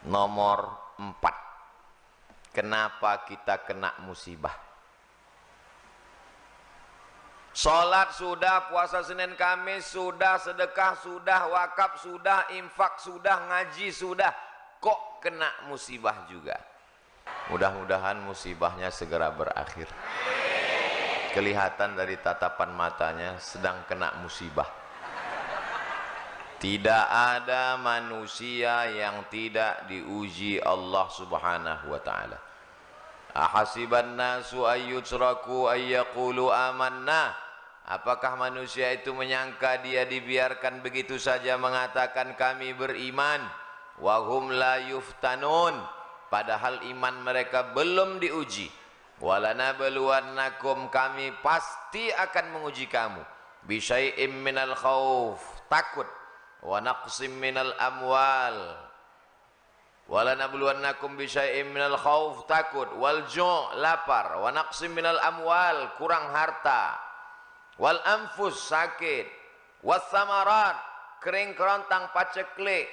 Nomor 4, kenapa kita kena musibah? Sholat sudah, puasa Senin Kamis sudah, sedekah sudah, wakaf sudah, infak sudah, ngaji sudah, kok kena musibah juga? Mudah-mudahan musibahnya segera berakhir. Kelihatan dari tatapan matanya sedang kena musibah. Tidak ada manusia yang tidak diuji Allah Subhanahu wa taala. Ahasiban nasu ayyutraku ayyaqulu amanna. Apakah manusia itu menyangka dia dibiarkan begitu saja mengatakan kami beriman? Wa hum la yuftanun, padahal iman mereka belum diuji. Walanabluwannakum, kami pasti akan menguji kamu. Bisyai'im minal khauf, takut. Wa naqsim minal amwal, walanabluwannakum bisyai'im minal khauf, takut, wal ju', lapar, wa naqsim minal amwal, kurang harta, wal anfus, sakit, was samarat, kering kerontang paceklik,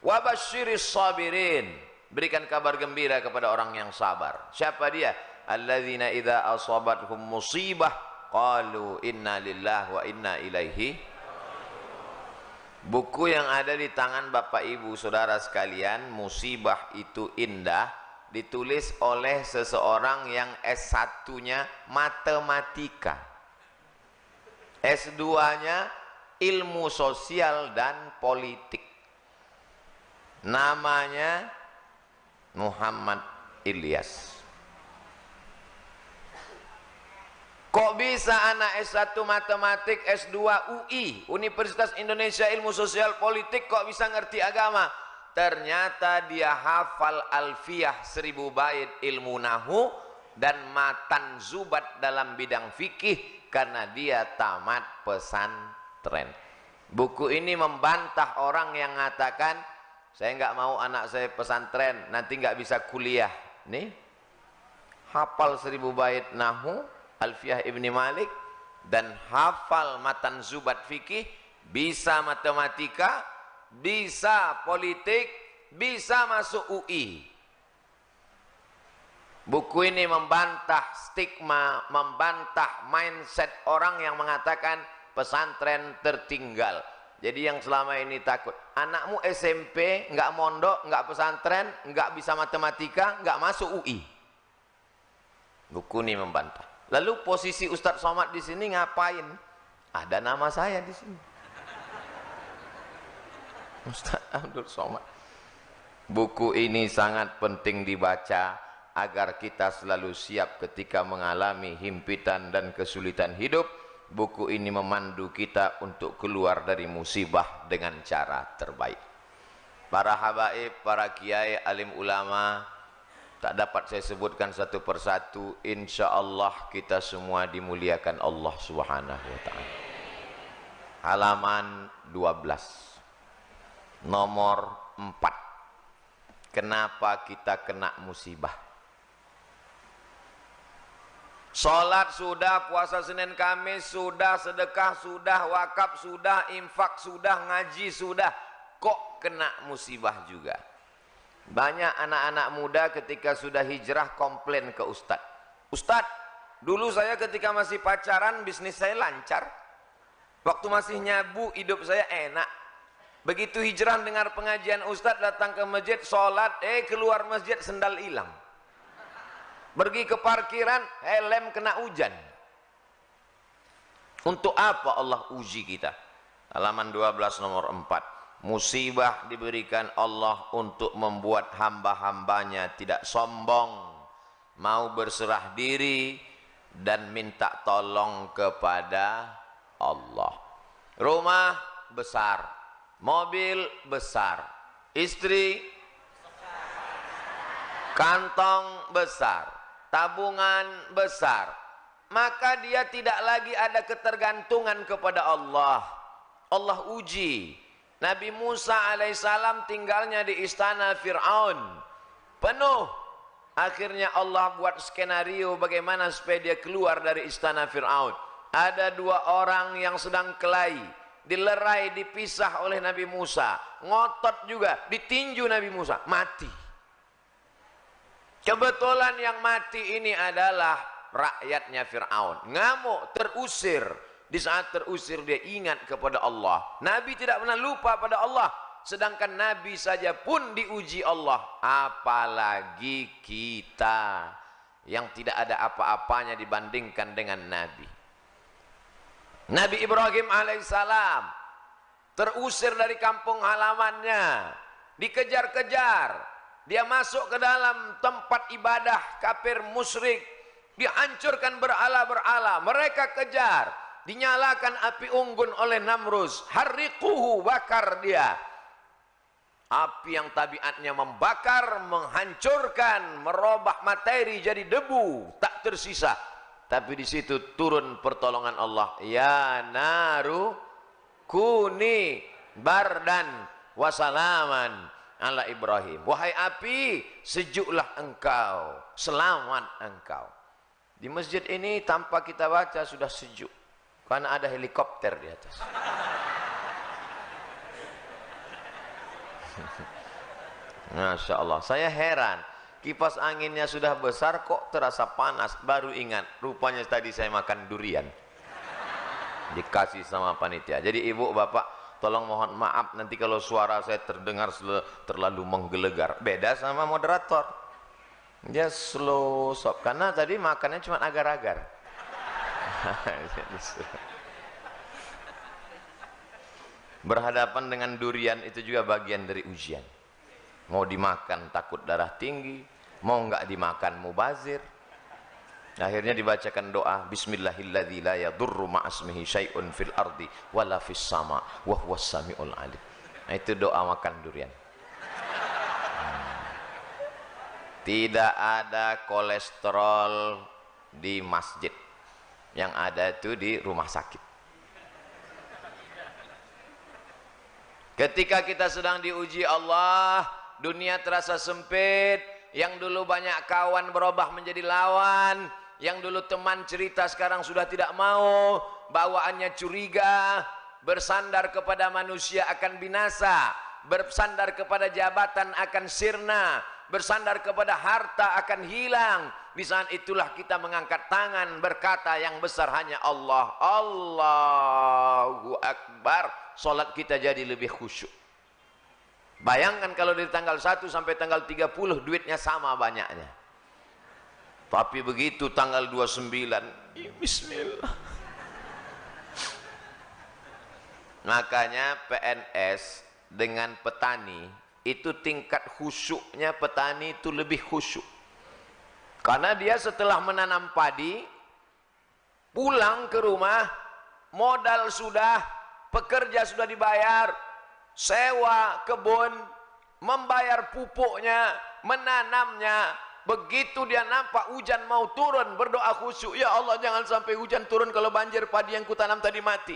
wa basyiris sabirin, berikan kabar gembira kepada orang yang sabar. Siapa dia? Alladzina idza asabathum musibah qalu inna lillahi wa inna ilaihi. Buku yang ada di tangan Bapak Ibu Saudara sekalian, Musibah Itu Indah, ditulis oleh seseorang yang S1-nya matematika, S2-nya ilmu sosial dan politik. Namanya Muhammad Ilyas. Kok bisa anak S1 matematik, S2 UI, Universitas Indonesia Ilmu Sosial Politik, kok bisa ngerti agama? Ternyata dia hafal alfiyah 1000 bait ilmu nahu dan matan zubat dalam bidang fikih karena dia tamat pesantren. Buku ini membantah orang yang mengatakan saya nggak mau anak saya pesantren, nanti nggak bisa kuliah. Nih, hafal 1000 bait nahu Alfiyah Ibni Malik dan hafal matan zubat fikih, bisa matematika, bisa politik, bisa masuk UI. Buku ini membantah stigma, membantah mindset orang yang mengatakan pesantren tertinggal. Jadi yang selama ini takut, anakmu SMP nggak mondok, nggak pesantren, nggak bisa matematika, nggak masuk UI. Buku ini membantah. Lalu posisi Ustadz Somad di sini ngapain? Ada nama saya di sini, Ustadz Abdul Somad. Buku ini sangat penting dibaca agar kita selalu siap ketika mengalami himpitan dan kesulitan hidup. Buku ini memandu kita untuk keluar dari musibah dengan cara terbaik. Para habaib, para kiai, alim ulama, tak dapat saya sebutkan satu persatu. Insya Allah kita semua dimuliakan Allah Subhanahu wa ta'ala. Halaman 12, nomor 4, kenapa kita kena musibah? Sholat sudah, puasa Senin Kamis sudah, sedekah sudah, wakaf sudah, infak sudah, ngaji sudah, kok kena musibah juga? Banyak anak-anak muda ketika sudah hijrah komplain ke Ustadz. Ustadz, dulu saya ketika masih pacaran bisnis saya lancar, waktu masih nyabu hidup saya enak. Begitu hijrah dengar pengajian Ustadz, datang ke masjid, sholat, keluar masjid sendal hilang. Pergi ke parkiran, helm kena hujan. Untuk apa Allah uji kita? Halaman 12 nomor 4. Musibah diberikan Allah untuk membuat hamba-hambanya tidak sombong, mau berserah diri dan minta tolong kepada Allah. Rumah besar, mobil besar, istri, kantong besar, tabungan besar, maka dia tidak lagi ada ketergantungan kepada Allah. Allah uji. Nabi Musa alaihissalam tinggalnya di istana Fir'aun, penuh. Akhirnya Allah buat skenario bagaimana supaya dia keluar dari istana Fir'aun. Ada dua orang yang sedang kelahi, dilerai, dipisah oleh Nabi Musa, ngotot juga, ditinju Nabi Musa, mati. Kebetulan yang mati ini adalah rakyatnya Fir'aun, ngamuk, terusir. Di saat terusir dia ingat kepada Allah. Nabi tidak pernah lupa pada Allah, sedangkan Nabi saja pun diuji Allah, apalagi kita yang tidak ada apa-apanya dibandingkan dengan Nabi. Nabi Ibrahim alaihissalam terusir dari kampung halamannya, dikejar-kejar, dia masuk ke dalam tempat ibadah kafir musyrik, dihancurkan berhala-berhala, mereka kejar, dinyalakan api unggun oleh Namrus, harriquhu, bakar dia. Api yang tabiatnya membakar, menghancurkan, merubah materi jadi debu, tak tersisa. Tapi di situ turun pertolongan Allah. Ya naru kuni bardan wasalaman ala Ibrahim. Wahai api, sejuklah engkau, selamat engkau. Di masjid ini tanpa kita baca sudah sejuk, karena ada helikopter di atas. Masya Allah, saya heran. Kipas anginnya sudah besar kok terasa panas. Baru ingat, rupanya tadi saya makan durian. Dikasih sama panitia. Jadi ibu bapak, tolong mohon maaf nanti kalau suara saya terdengar terlalu menggelegar. Beda sama moderator. Dia slow sop. Karena tadi makannya cuma agar-agar. Berhadapan dengan durian itu juga bagian dari ujian. Mau dimakan takut darah tinggi, mau enggak dimakan mubazir. Akhirnya dibacakan doa, Bismillahilladzi la yadurru ma'asmihi syai'un fil ardi wala fis sama wa huwas samiul alim. Nah, itu doa makan durian. Tidak ada kolesterol di masjid, yang ada itu di rumah sakit. Ketika kita sedang diuji Allah, dunia terasa sempit, yang dulu banyak kawan berubah menjadi lawan, yang dulu teman cerita sekarang sudah tidak mau, bawaannya curiga, bersandar kepada manusia akan binasa, bersandar kepada jabatan akan sirna, bersandar kepada harta akan hilang. Di saat itulah kita mengangkat tangan berkata yang besar hanya Allah. Allahu Akbar. Salat kita jadi lebih khusyuk. Bayangkan kalau dari tanggal 1 sampai tanggal 30 duitnya sama banyaknya. Tapi begitu tanggal 29, bismillah. Makanya PNS dengan petani itu tingkat khusyuknya, petani itu lebih khusyuk. Karena dia setelah menanam padi, pulang ke rumah, modal sudah, pekerja sudah dibayar, sewa kebun, membayar pupuknya, menanamnya. Begitu dia nampak hujan mau turun, berdoa khusyuk, ya Allah jangan sampai hujan turun, kalau banjir padi yang kutanam tadi mati.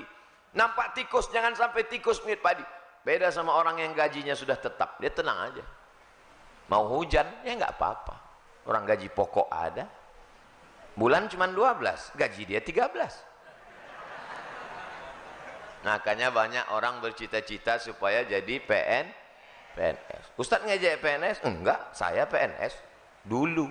Nampak tikus, jangan sampai tikus mirip padi. Beda sama orang yang gajinya sudah tetap, dia tenang aja. Mau hujan, ya nggak apa-apa. Orang gaji pokok ada, bulan cuma 12, gaji dia 13. Makanya banyak orang bercita-cita supaya jadi PNS. Ustadz ngejek PNS? Enggak, saya PNS dulu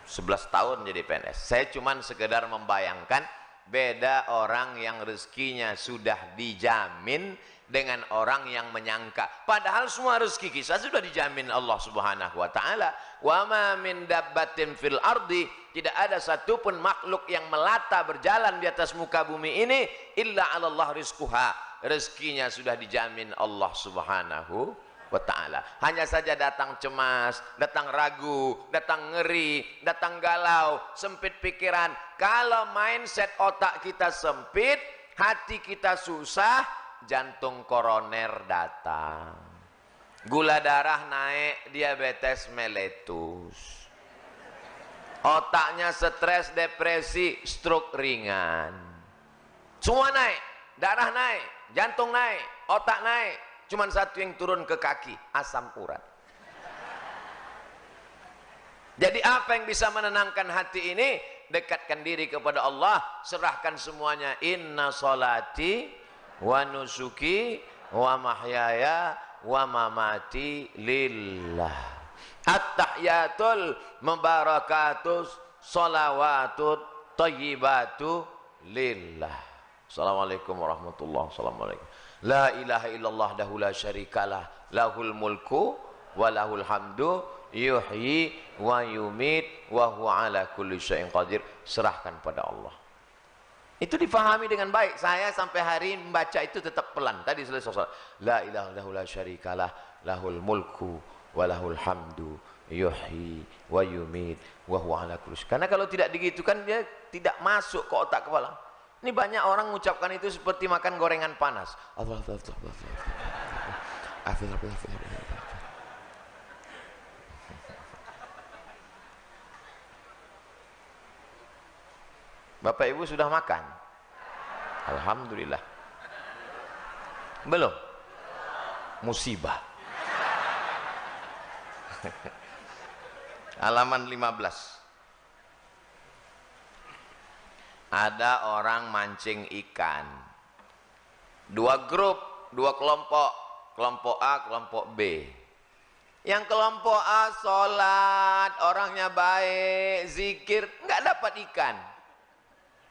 11 tahun jadi PNS. Saya cuman sekedar membayangkan beda orang yang rezekinya sudah dijamin dengan orang yang menyangka. Padahal semua rezeki kita sudah dijamin Allah Subhanahu wa taala. Wa ma min dabbatin fil ardi, tidak ada satupun makhluk yang melata berjalan di atas muka bumi ini illa 'alallah rizquha. Rezekinya sudah dijamin Allah Subhanahu wa taala. Hanya saja datang cemas, datang ragu, datang ngeri, datang galau, sempit pikiran. Kalau mindset otak kita sempit, hati kita susah, jantung koroner datang, gula darah naik, diabetes meletus, otaknya stres, depresi, stroke ringan, semua naik, darah naik, jantung naik, otak naik. Cuman satu yang turun ke kaki, asam urat. Jadi apa yang bisa menenangkan hati ini? Dekatkan diri kepada Allah, serahkan semuanya. Inna sholati wa nusuki wa mahyaya wa mamati lillah. At-tahiyatul mubarakatus sholawatut thayyibatu lillah. Assalamualaikum warahmatullahi wabarakatuh. La ilaha illallah dahu la syarikalah lahul mulku wa lahul hamdu yuhyi wa yumit wa huwa ala kulli syai'in qadir. Serahkan pada Allah. Itu difahami dengan baik. Saya sampai hari ini membaca itu tetap pelan. Tadi selesai salat. La ilaha illallah la syarikalah lahul mulku wa lahul hamdu yuhyi wa yumit wa huwa ala kulli syai'in. Karena kalau tidak digitukan dia tidak masuk ke otak kepala. Ini banyak orang mengucapkan itu seperti makan gorengan panas. Bapak Ibu sudah makan? Alhamdulillah. Belum? Musibah. Halaman 15. Ada orang mancing ikan. Dua grup, dua kelompok. Kelompok A, kelompok B. Yang kelompok A sholat, orangnya baik, zikir, nggak dapat ikan.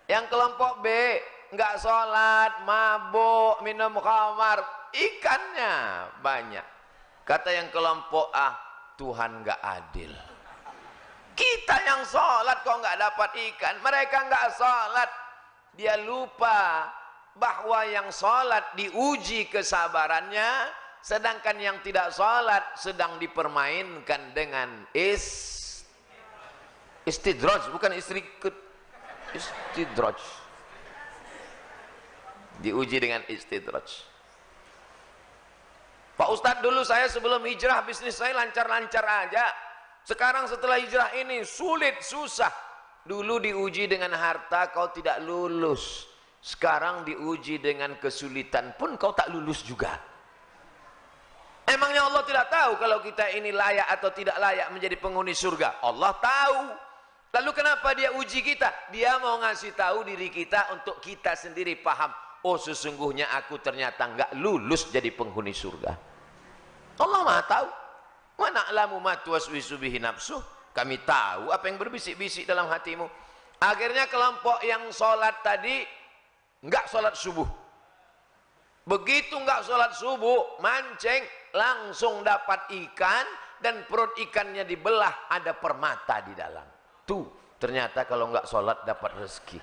Yang kelompok B nggak sholat, mabuk, minum khamar, ikannya banyak. Kata yang kelompok A, Tuhan nggak adil. Kita yang sholat kok nggak dapat ikan, mereka nggak sholat. Dia lupa bahwa yang sholat diuji kesabarannya, sedangkan yang tidak sholat sedang dipermainkan dengan istidraj, bukan istidraj. Diuji dengan istidraj. Pak Ustadz, dulu saya sebelum hijrah bisnis saya lancar-lancar aja. Sekarang setelah hijrah ini sulit, susah. Dulu diuji dengan harta kau tidak lulus. Sekarang diuji dengan kesulitan pun kau tak lulus juga. Emangnya Allah tidak tahu kalau kita ini layak atau tidak layak menjadi penghuni surga? Allah tahu. Lalu kenapa dia uji kita? Dia mau ngasih tahu diri kita untuk kita sendiri paham. Oh, sesungguhnya aku ternyata nggak lulus jadi penghuni surga. Allah Maha tahu. Wa na'lamu ma tuwaswisu bihi nafsuh. Kami tahu apa yang berbisik-bisik dalam hatimu. Akhirnya kelompok yang sholat tadi enggak sholat subuh. Begitu enggak sholat subuh, mancing, langsung dapat ikan, dan perut ikannya dibelah, ada permata di dalam. Tuh, ternyata kalau enggak sholat dapat rezeki.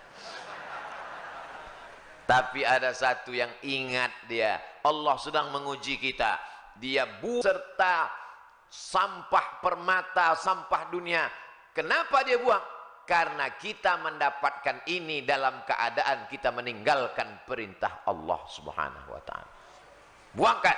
Tapi ada satu yang ingat dia, Allah sedang menguji kita. Dia serta sampah permata, sampah dunia. Kenapa dia buang? Karena kita mendapatkan ini dalam keadaan kita meninggalkan perintah Allah Subhanahu wa ta'ala. Buangkan.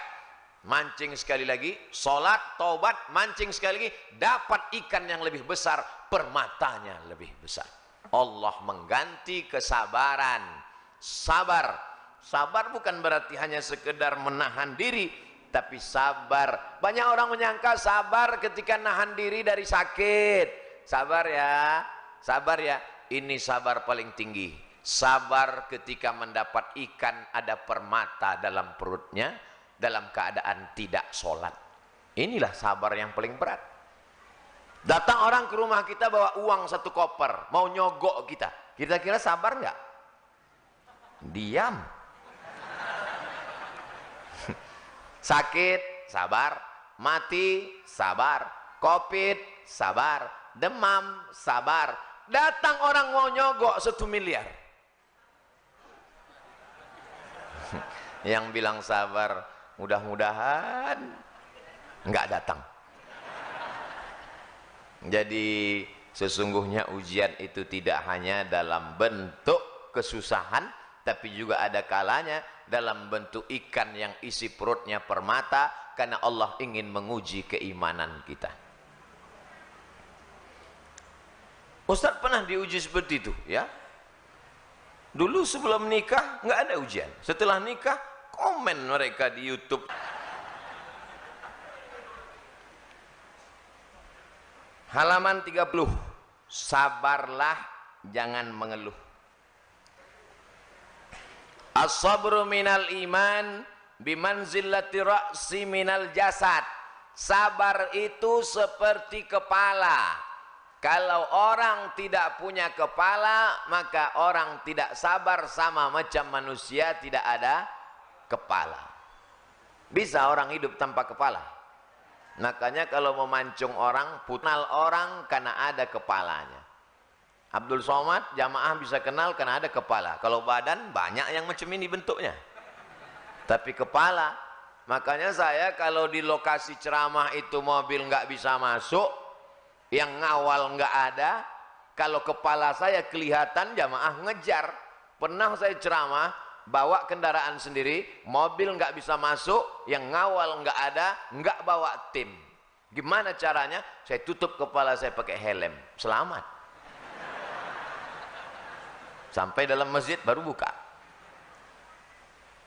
Mancing sekali lagi, sholat, taubat, mancing sekali lagi, dapat ikan yang lebih besar, permatanya lebih besar. Allah mengganti kesabaran. Sabar. Sabar bukan berarti hanya sekedar menahan diri, tapi sabar. Banyak orang menyangka sabar ketika nahan diri dari sakit. Sabar ya, sabar ya. Ini sabar paling tinggi. Sabar ketika mendapat ikan ada permata dalam perutnya, dalam keadaan tidak sholat. Inilah sabar yang paling berat. Datang orang ke rumah kita bawa uang 1 koper, mau nyogok kita. Kira-kira sabar nggak? Diam. Sakit, sabar. Mati, sabar. Covid, sabar. Demam, sabar. Datang orang mau nyogok 1 miliar. Yang bilang sabar, mudah-mudahan nggak datang. Jadi sesungguhnya ujian itu tidak hanya dalam bentuk kesusahan, tapi juga ada kalanya dalam bentuk ikan yang isi perutnya permata, karena Allah ingin menguji keimanan kita. Ustaz pernah diuji seperti itu ya. Dulu sebelum nikah nggak ada ujian. Setelah nikah komen mereka di YouTube. Halaman 30. Sabarlah, jangan mengeluh. As-sabru minal iman bimanzilati ra'si minal jasad. Sabar itu seperti kepala. Kalau orang tidak punya kepala, maka orang tidak sabar, sama macam manusia tidak ada kepala. Bisa orang hidup tanpa kepala? Makanya kalau memancung orang, kenal orang karena ada kepalanya. Abdul Somad jamaah bisa kenal karena ada kepala. Kalau badan banyak yang macam ini bentuknya, tapi kepala. Makanya saya kalau di lokasi ceramah itu mobil nggak bisa masuk, yang ngawal nggak ada, kalau kepala saya kelihatan jamaah ngejar. Pernah saya ceramah bawa kendaraan sendiri, mobil nggak bisa masuk, yang ngawal nggak ada, nggak bawa tim. Gimana caranya? Saya tutup kepala saya pakai helm, selamat. Sampai dalam masjid baru buka.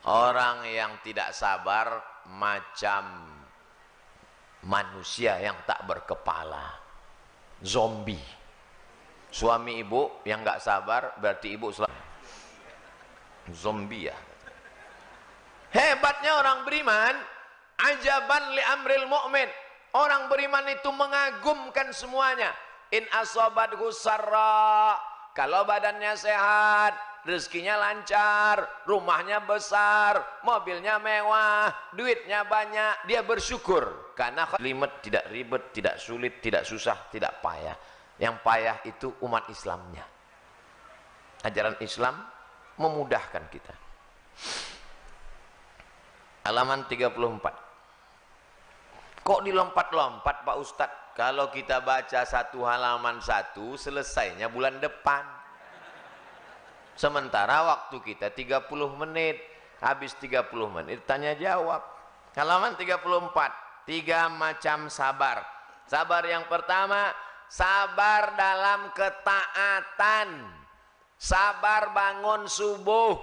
Orang yang tidak sabar macam manusia yang tak berkepala, zombie. Suami ibu yang nggak sabar berarti ibu zombie ya. Hebatnya orang beriman, ajaban li amril mu'min. Orang beriman itu mengagumkan semuanya. In asobathu sarra, kalau badannya sehat, rezekinya lancar, rumahnya besar, mobilnya mewah, duitnya banyak, dia bersyukur. Karena limet, tidak ribet, tidak sulit, tidak susah, tidak payah. Yang payah itu umat Islamnya. Ajaran Islam memudahkan kita. Halaman 34. Kok dilompat-lompat Pak Ustadz? Kalau kita baca satu halaman satu, selesainya bulan depan. Sementara waktu kita 30 menit. Habis 30 menit tanya jawab. Halaman 34. 3 macam sabar. Sabar yang pertama, sabar dalam ketaatan. Sabar bangun subuh.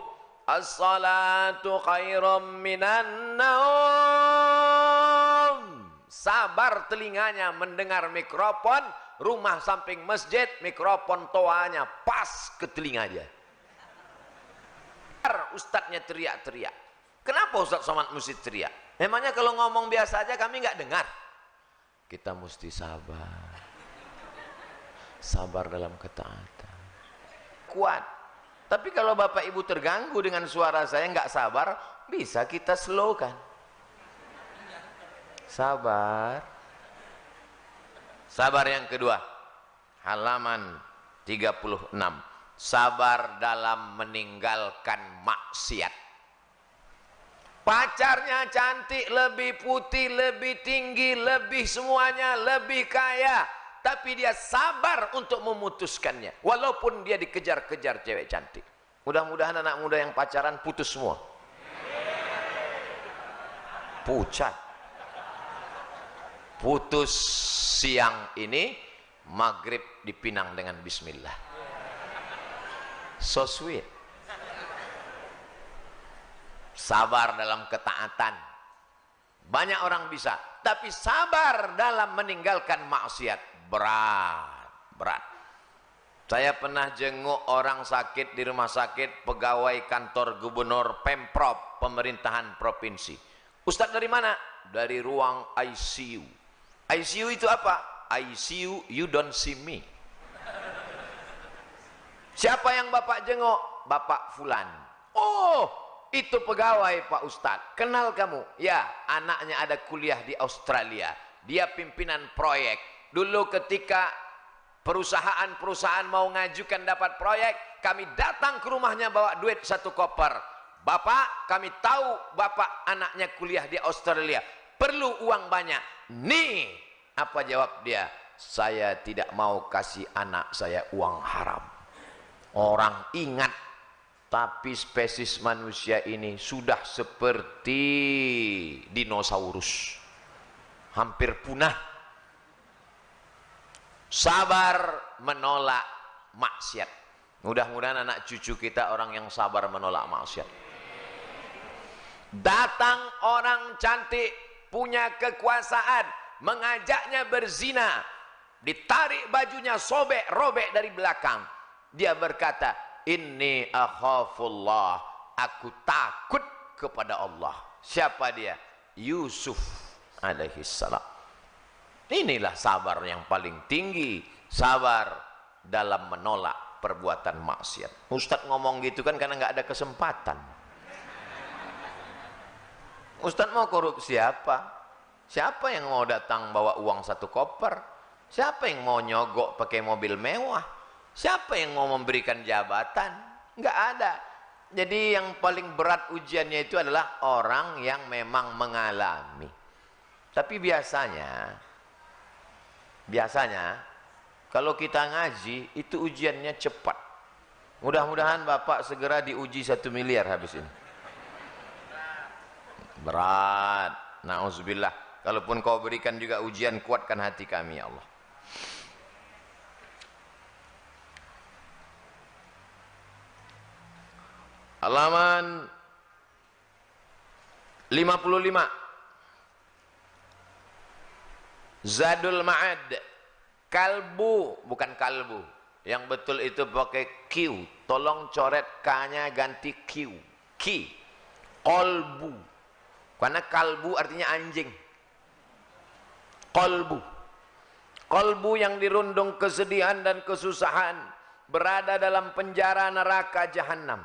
As-salatu khairum minan naum. Sabar telinganya mendengar mikrofon, rumah samping masjid, mikrofon toanya pas ke telinga dia. Ustadznya teriak-teriak. Kenapa Ustadz Somad mesti teriak? Memangnya kalau ngomong biasa aja kami nggak dengar? Kita mesti sabar. Sabar dalam ketaatan. Kuat. Tapi kalau Bapak Ibu terganggu dengan suara saya nggak sabar, bisa kita slow kan? Sabar. Sabar yang kedua, halaman 36. Sabar dalam meninggalkan maksiat. Pacarnya cantik, lebih putih, lebih tinggi, lebih semuanya, lebih kaya, tapi dia sabar untuk memutuskannya walaupun dia dikejar-kejar cewek cantik. Mudah-mudahan anak muda yang pacaran putus semua. Pucat. Putus siang ini, maghrib dipinang dengan bismillah. So sweet. Sabar dalam ketaatan. Banyak orang bisa, tapi sabar dalam meninggalkan maksiat berat. Saya pernah jenguk orang sakit di rumah sakit, pegawai kantor gubernur Pemprov, pemerintahan provinsi. Ustadz dari mana? Dari ruang ICU. ICU itu apa? ICU, you don't see me. Siapa yang Bapak jenguk? Bapak Fulan. Oh, itu pegawai Pak Ustadz. Kenal kamu? Ya, anaknya ada kuliah di Australia. Dia pimpinan proyek. Dulu ketika perusahaan-perusahaan mau ngajukan dapat proyek, kami datang ke rumahnya bawa duit 1 koper. Bapak, kami tahu Bapak anaknya kuliah di Australia, perlu uang banyak. Nih, apa jawab dia? Saya tidak mau kasih anak saya uang haram. Orang ingat, tapi spesies manusia ini sudah seperti dinosaurus, hampir punah. Sabar menolak maksiat. Mudah-mudahan anak cucu kita orang yang sabar menolak maksiat. Datang orang cantik, punya kekuasaan, mengajaknya berzina, ditarik bajunya, robek dari belakang. Dia berkata, inni akhafullah, aku takut kepada Allah. Siapa dia? Yusuf alaihi salam. Inilah sabar yang paling tinggi, sabar dalam menolak perbuatan maksiat. Ustadz ngomong gitu kan karena nggak ada kesempatan. Ustadz mau korupsi apa? Siapa yang mau datang bawa uang 1 koper? Siapa yang mau nyogok pakai mobil mewah? Siapa yang mau memberikan jabatan? Nggak ada. Jadi yang paling berat ujiannya itu adalah orang yang memang mengalami. Tapi biasanya kalau kita ngaji itu ujiannya cepat. Mudah-mudahan Bapak segera diuji 1 miliar habis ini. Berat. Nauzubillah. Kalaupun kau berikan juga ujian, kuatkan hati kami ya Allah. Halaman 55. Zadul Ma'ad. Kalbu, bukan kalbu. Yang betul itu pakai Q. Tolong coret K-nya ganti Q. Ki. Kolbu. Karena kalbu artinya anjing. Kolbu. Kolbu yang dirundung kesedihan dan kesusahan, berada dalam penjara neraka jahanam.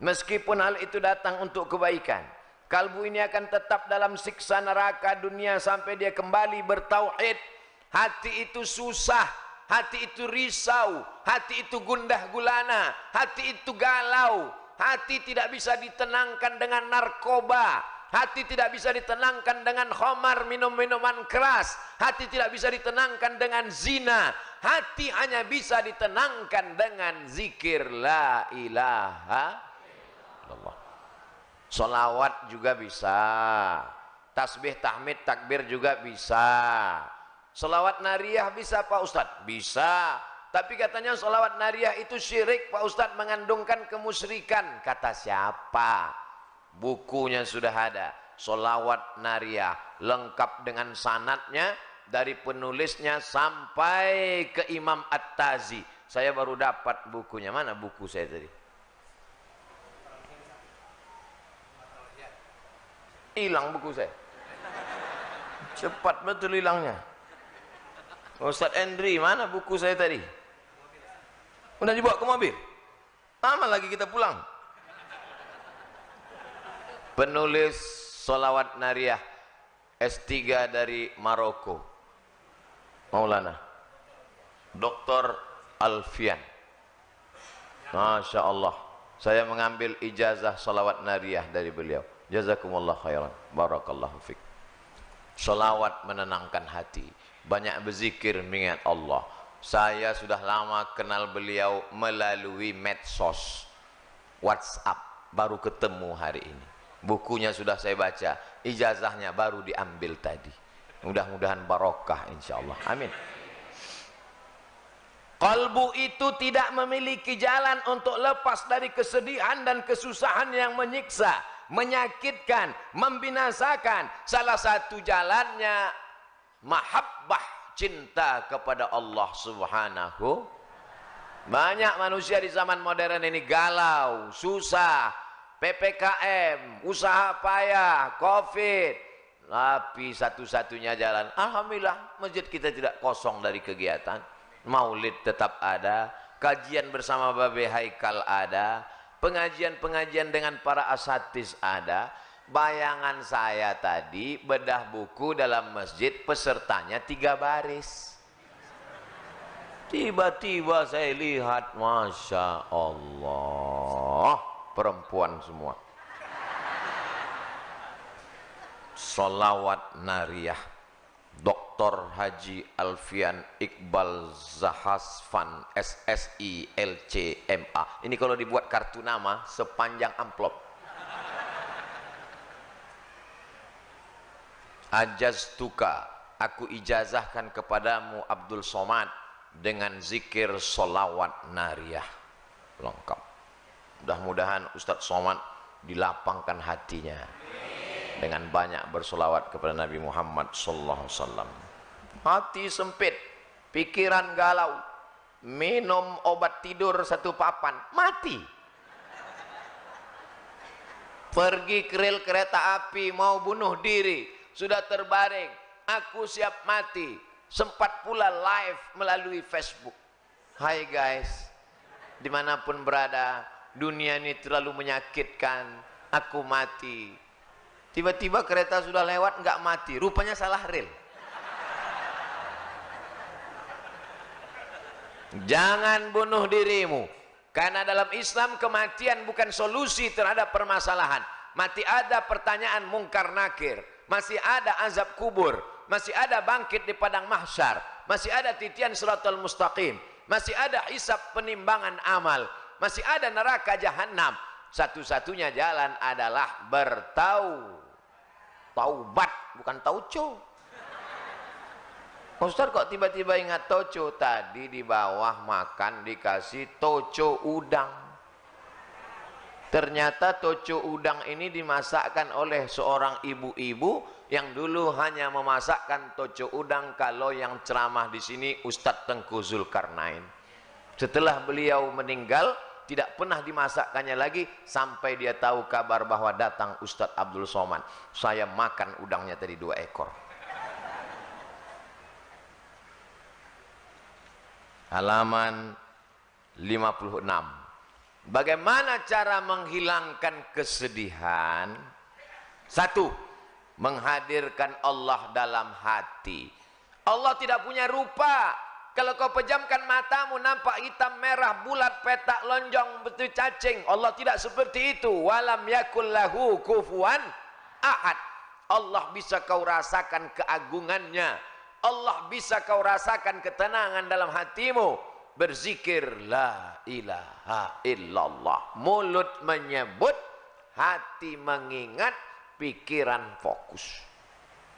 Meskipun hal itu datang untuk kebaikan, kalbu ini akan tetap dalam siksa neraka dunia sampai dia kembali bertauhid. Hati itu susah, hati itu risau, hati itu gundah gulana, hati itu galau, hati tidak bisa ditenangkan dengan narkoba. Hati tidak bisa ditenangkan dengan khamar, minum-minuman keras. Hati tidak bisa ditenangkan dengan zina. Hati hanya bisa ditenangkan dengan zikir la ilaha illallah. Solawat juga bisa. Tasbih, tahmid, takbir juga bisa. Solawat nariyah bisa Pak Ustadz? Bisa. Tapi katanya solawat nariyah itu syirik Pak Ustadz, mengandungkan kemusyrikan. Kata siapa? Bukunya sudah ada, solawat nariyah, lengkap dengan sanadnya dari penulisnya sampai ke Imam At-Tazi. Saya baru dapat bukunya. Mana buku saya tadi? Hilang buku saya. Cepat betul hilangnya. Ustadz Endri, mana buku saya tadi? Udah dibawa ke mobil? Lama lagi kita pulang. Penulis solawat nariyah S3 dari Maroko, Maulana Dr. Alfian. Masya Allah, saya mengambil ijazah solawat nariyah dari beliau. Jazakumullah khairan, barakallahu fiqh. Solawat menenangkan hati, banyak berzikir mengingat Allah. Saya sudah lama kenal beliau melalui medsos, WhatsApp, baru ketemu hari ini. Bukunya sudah saya baca, ijazahnya baru diambil tadi. Mudah-mudahan barokah insyaallah. Amin. Kalbu itu tidak memiliki jalan untuk lepas dari kesedihan dan kesusahan yang menyiksa, menyakitkan, membinasakan. Salah satu jalannya mahabbah, cinta kepada Allah Subhanahu. Banyak manusia di zaman modern ini galau, susah, PPKM, usaha payah, Covid. Tapi satu-satunya jalan, alhamdulillah masjid kita tidak kosong dari kegiatan. Maulid tetap ada, kajian bersama Babe Haikal ada, pengajian-pengajian dengan para asatiz ada. Bayangan saya tadi bedah buku dalam masjid, pesertanya 3 baris. Tiba-tiba saya lihat, Masya Allah, perempuan semua. Solawat nariyah Dr. Haji Alfian Iqbal Zahasfan SSI LCMA. Ini kalau dibuat kartu nama sepanjang amplop. Ajaztuka, aku ijazahkan kepadamu Abdul Somad dengan zikir solawat nariyah. Lengkap. Mudah-mudahan Ustadz Somad dilapangkan hatinya dengan banyak bersolawat kepada Nabi Muhammad sallallahu alaihi wasallam. Hati sempit, pikiran galau, minum obat tidur 1 papan, mati. pergi ke rel kereta api mau bunuh diri, sudah terbaring, aku siap mati, sempat pula live melalui Facebook. Hai guys, dimanapun berada, dunia ini terlalu menyakitkan, aku mati. Tiba-tiba kereta sudah lewat, nggak mati, rupanya salah rel. Jangan bunuh dirimu, karena dalam Islam kematian bukan solusi terhadap permasalahan. Mati ada pertanyaan mungkar nakir, masih ada azab kubur, masih ada bangkit di padang mahsyar, masih ada titian siratal mustaqim, masih ada hisab penimbangan amal, masih ada neraka jahanam. Satu-satunya jalan adalah taubat, bukan tauco. Ustaz kok tiba-tiba ingat toco? Tadi di bawah makan dikasih toco udang. Ternyata toco udang ini dimasakkan oleh seorang ibu-ibu yang dulu hanya memasakkan toco udang kalau yang ceramah di sini Ustadz Tengku Zulkarnain. Setelah beliau meninggal, tidak pernah dimasakkannya lagi sampai dia tahu kabar bahwa datang Ustadz Abdul Somad. Saya makan udangnya tadi 2 ekor. Halaman 56. Bagaimana cara menghilangkan kesedihan? 1. Menghadirkan Allah dalam hati. Allah tidak punya rupa. Kalau kau pejamkan matamu nampak hitam, merah, bulat, petak, lonjong, betul cacing. Allah tidak seperti itu. Walam yakul lahu kufuwan ahad. Allah bisa kau rasakan keagungannya. Allah bisa kau rasakan ketenangan dalam hatimu. Berzikir la ilaha illallah. Mulut menyebut, hati mengingat, pikiran fokus.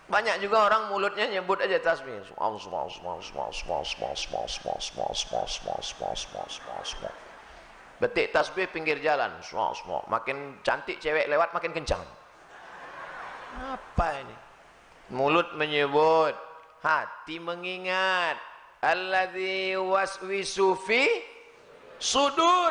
Banyak juga orang mulutnya nyebut aja tasbih. Betik tasbih pinggir jalan. Makin cantik cewek lewat makin kencang. Apa ini? Mulut menyebut, hati mengingat. Alladzi waswisu fi sudur.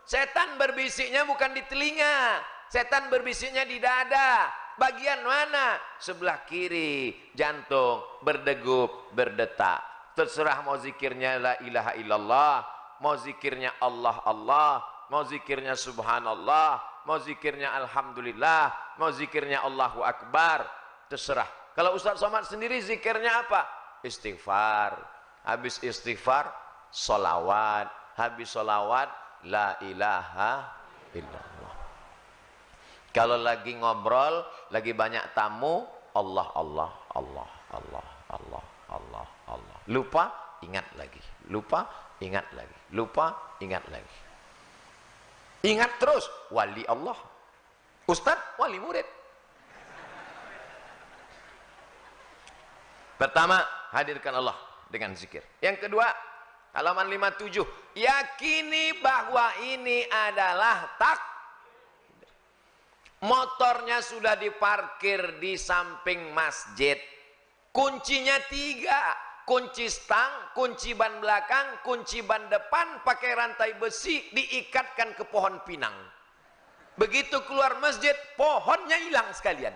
Setan berbisiknya bukan di telinga, setan berbisiknya di dada. Bagian mana? Sebelah kiri jantung berdegup, berdetak. Terserah mau zikirnya la ilaha illallah, mau zikirnya Allah Allah, mau zikirnya subhanallah, mau zikirnya alhamdulillah, mau zikirnya Allahu akbar. Terserah. Kalau Ustaz Somad sendiri zikirnya apa? Istighfar. Habis istighfar, solawat. Habis solawat, la ilaha illallah. Kalau lagi ngobrol, lagi banyak tamu, Allah Allah Allah Allah Allah Allah Allah. Lupa, ingat lagi. Lupa, ingat lagi. Lupa, ingat lagi. Ingat terus, wali Allah. Ustadz, wali murid. Pertama, hadirkan Allah dengan zikir. Yang kedua, halaman 57, yakini bahwa ini adalah motornya sudah diparkir di samping masjid. Kuncinya 3, kunci stang, kunci ban belakang, kunci ban depan, pakai rantai besi, diikatkan ke pohon pinang. Begitu keluar masjid, pohonnya hilang sekalian.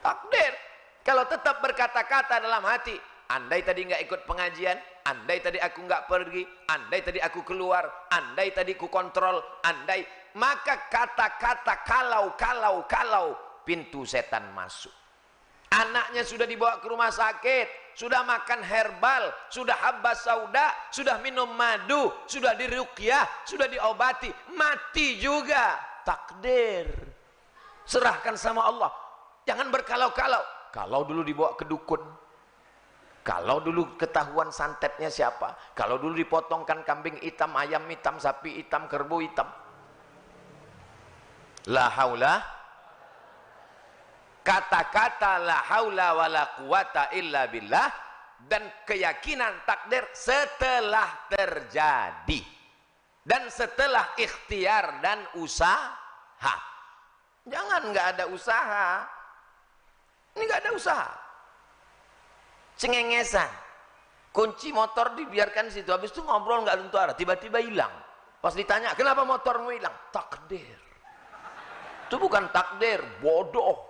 Takdir. Kalau tetap berkata-kata dalam hati, andai tadi nggak ikut pengajian, andai tadi aku nggak pergi, andai tadi aku keluar, andai tadi ku kontrol, andai, maka kata-kata kalau pintu setan masuk. Anaknya sudah dibawa ke rumah sakit, sudah makan herbal, sudah habbas sauda, sudah minum madu, sudah diruqyah, sudah diobati, mati juga. Takdir. Serahkan sama Allah. Jangan berkalau-kalau. Kalau dulu dibawa ke dukun, kalau dulu ketahuan santetnya siapa, kalau dulu dipotongkan kambing hitam, ayam hitam, sapi hitam, kerbau hitam. La haula, kata-kata la haula wala quwata illa billah, dan keyakinan takdir setelah terjadi dan setelah ikhtiar dan usaha. Jangan nggak ada usaha. Ini nggak ada usaha, cengengesan. Kunci motor dibiarkan di situ, habis itu ngobrol nggak tentu arah, tiba-tiba hilang. Pas ditanya, kenapa motormu hilang? Takdir. Itu bukan takdir, bodoh.